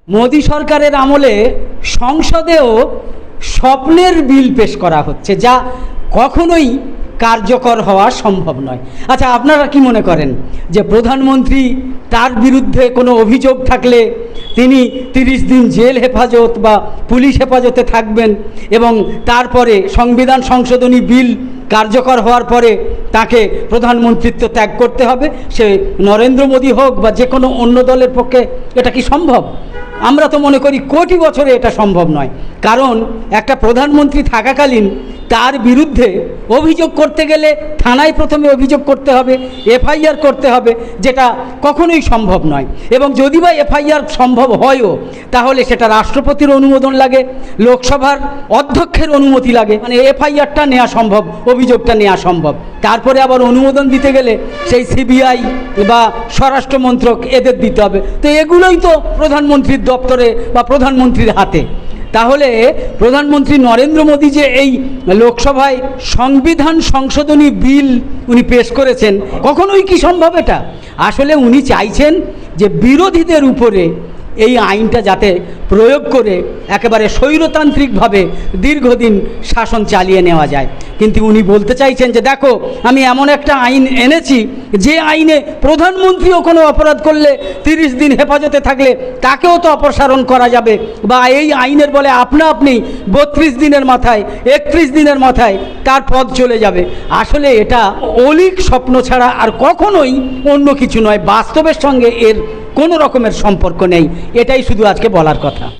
মোদী সরকারের আমলে সংসদেও স্বপ্নের বিল পেশ করা হচ্ছে, যা কখনোই কার্যকর হওয়া সম্ভব নয়। আচ্ছা, আপনারা কি মনে করেন যে প্রধানমন্ত্রী, তার বিরুদ্ধে কোনো অভিযোগ থাকলে তিনি 30 দিন জেল হেফাজত বা পুলিশ হেফাজতে থাকবেন এবং তারপরে সংবিধান সংশোধনী বিল কার্যকর হওয়ার পরে তাকে প্রধানমন্ত্রিত্ব ত্যাগ করতে হবে, সে নরেন্দ্র মোদী হোক বা যে কোনো অন্য দলের পক্ষে? এটা কি সম্ভব? আমরা তো মনে করি কোটি বছরে এটা সম্ভব নয়। কারণ একটা প্রধানমন্ত্রী থাকাকালীন তার বিরুদ্ধে অভিযোগ করতে গেলে থানায় প্রথমে অভিযোগ করতে হবে, এফআইআর করতে হবে, যেটা কখনোই সম্ভব নয়। এবং যদি বা এফআইআর সম্ভব হয়ও, তাহলে সেটা রাষ্ট্রপতির অনুমোদন লাগে, লোকসভার অধ্যক্ষের অনুমতি লাগে, মানে এফআইআরটা নেওয়া সম্ভব, অভিযোগটা নেওয়া সম্ভব। তারপরে আবার অনুমোদন দিতে গেলে সেই সিবিআই বা স্বরাষ্ট্রমন্ত্রক এদের দিতে হবে। তো এগুলোই তো প্রধানমন্ত্রীর দপ্তরে বা প্রধানমন্ত্রীর হাতে। তাহলে প্রধানমন্ত্রী নরেন্দ্র মোদী যে এই লোকসভায় সংবিধান সংশোধনী বিল উনি পেশ করেছেন, কখনোই কি সম্ভব এটা? আসলে উনি চাইছেন যে বিরোধীদের উপরে এই আইনটা যাতে প্রয়োগ করে একেবারে স্বৈরতান্ত্রিকভাবে দীর্ঘদিন শাসন চালিয়ে নেওয়া যায়। কিন্তু উনি বলতে চাইছেন যে দেখো, আমি এমন একটা আইন এনেছি যে আইনে প্রধানমন্ত্রীও কোনো অপরাধ করলে 30 দিন হেফাজতে থাকলে তাকেও তো অপসারণ করা যাবে, বা এই আইনের বলে আপনা আপনি 32 দিনের মাথায় 31 দিনের মাথায় তার পদ চলে যাবে। আসলে এটা অলীক স্বপ্ন ছাড়া আর কখনোই অন্য কিছু নয়। বাস্তবের সঙ্গে এর কোনো রকমের সম্পর্ক নেই। এটাই শুধু আজকে বলার কথা।